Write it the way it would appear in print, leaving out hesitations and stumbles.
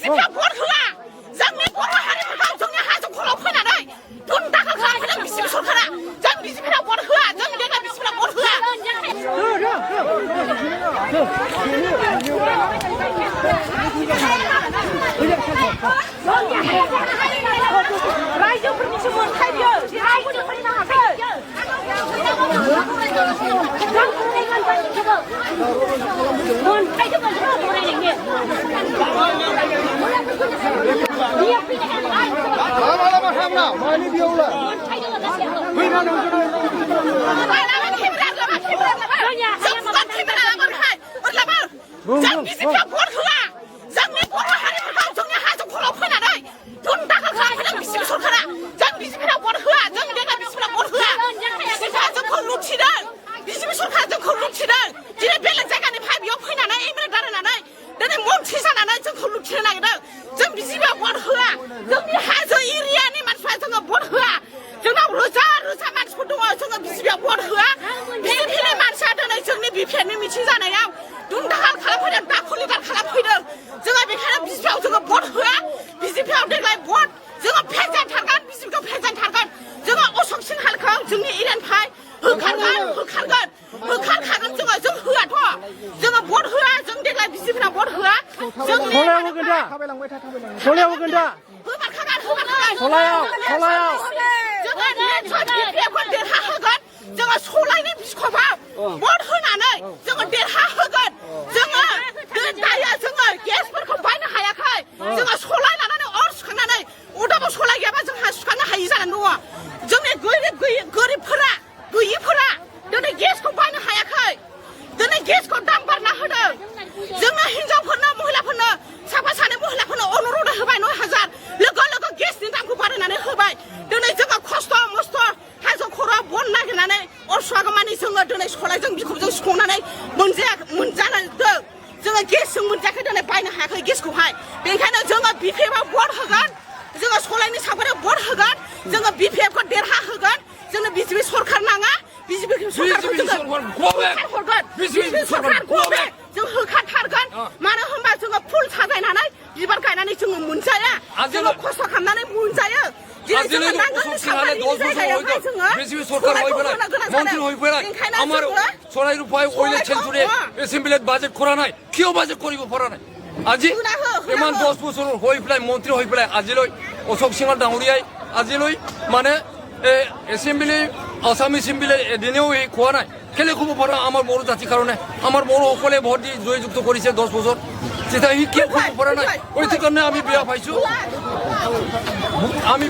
बिसिफ्रा भट होआ जोंनि बर' हारिफोरखौ जोंनि हाजो खर'आव फैनानै धुन दाखा खालामफैदों बिसिपि सरकारा जों बिसिफ्रा भट होआ जों देग्लाय बिसिफ्रा भट होआ रायजोफोरनिसो मोनथाय बियो रावबो फैनो हायाखै जों बिसिफ्रा भट होआ जोंनि बर' हारिफोरखौ जोंनि हाजो खर'आव फैनानै धुन दाखा खालामफैदों बिसिपि सरकारा जों बिसिफ्रा भट होआ जों देग्लाय बिसिफ्रा भट होआ बिसिफ्रा जोंखौ लुथिदों बिसिपि सरकारा जोंखौ लुथिदों दिनै बेलेग जायगानिफ्राय बेयाव फैनानै एमएलए दारायनानै दिनै मन्थ्रि जानानै जोंखौ लुथिनो नागिरदों जों बिसिफ्रा भट होआ जोंनि हाजो एरियानि मानसिफ्रा जोङो भट होआ जोंनाव रोजा रोजा मानसिफोर दङ जोङो बिसिफ्रा भट होआ बिसिपिनि मानसिया दिनै जोंनि बिपिएफनि मिथिं जानायाव दुमदाखाल खालामफैदों दाखुलिदार खालामफैदों जोङो बेखायनो बिसिपिआव जोङो भट होआ बिजेपिआव देग्लाय भट जोङो फेजेनथारगोन बिजेपिखौ फेजेनथारगोन जोङो अशोक सिंहालखौ जोंनि एरियानिफ्राय होखारखागोन जोङो जों होआथ' जोङो भट होआ जों देग्लाय बिजेपिना भट होआ जोंनि सलायाव होगोन दा सलायाव जोङो बिपिएफखौ देरहाहोगोन जोङो सलायनि बिस्कपआव भट होनानै जोङो देरहाहोगोन जोङो दायो जोङो गेसफोरखौ बायनो हायाखै जोङो सलाय लानानै अर सुखांनानै अदाबाव सलाय गैयाबा जोंहा सुखांनो हायि जानानै दङ जोंनि गोरिबफोरा गैयिफोरा दिनै गेसखौ बायनो हायाखै दिनै गेसखौ दाम बारना होदों जोङो हिनजावफोरनो महिलाफोरनो साफा सानै महिलाफोरनो अनुर'द होबाय 9,000 लोगो गेसनि दामखौ बारायनानै होबाय दिनै जोङो खस्थ' मस्थ' हाजो खर'आव बन नागिरनानै अर सुवागौमानि जोङो दिनै सलायजों बिखबजों सुखांनानै मोनजादों जोङो गेसजों मोनजायाखै दिनै बायनो हायाखै गेसखौहाय बेनिखायनो जोङो बिपिएफआव भट होगोन जोङो सलायनि सावगारियाव भट होगोन जोङो बिपिएफखौ देरहाहोगोन जोंनो बिजेपि सरकार नाङा बिजेपि सरकारखौ जोङो होखारहरगोन बिजेपि सरकार ग'बेक जों होखारथारगोन मानो होनबा जोङो फुल साजायनानै बिबार गायनानै जोङो मोनजाया जोङो खस्थ' खालामनानै मोनजायो আজিলৈ অশোক সিংহালে 10 বছর হইতো বিজেপি সরকার হই পেলাই মন্ত্রী হই পেলাই আমার চড়াই রূপায় ওইলে ছেলচুরে এসেম্বলিত বাজেট করা নাই কিয় বাজেট করিব পৰা নাই আজি ইমান 10 বছর হই পেলাই মন্ত্রী হই পেলাই আজিলৈ অশোক সিংহাল ডাঙৰীয়াই আজিলৈ মানে এসেম্বলি আসাম এসেম্বলি এদিনেও খোৱা নাই কেলে খুব পৰা আমাৰ বড়ো জাতিৰ কাৰণে আমাৰ বড়ো সকলে ভোট দি জয়যুক্ত কৰিছে 10 বছৰ তেতিয়া সি কিয় খুব পৰা নাই ওইটো কাৰণে আমি বিয়া পাইছো আমি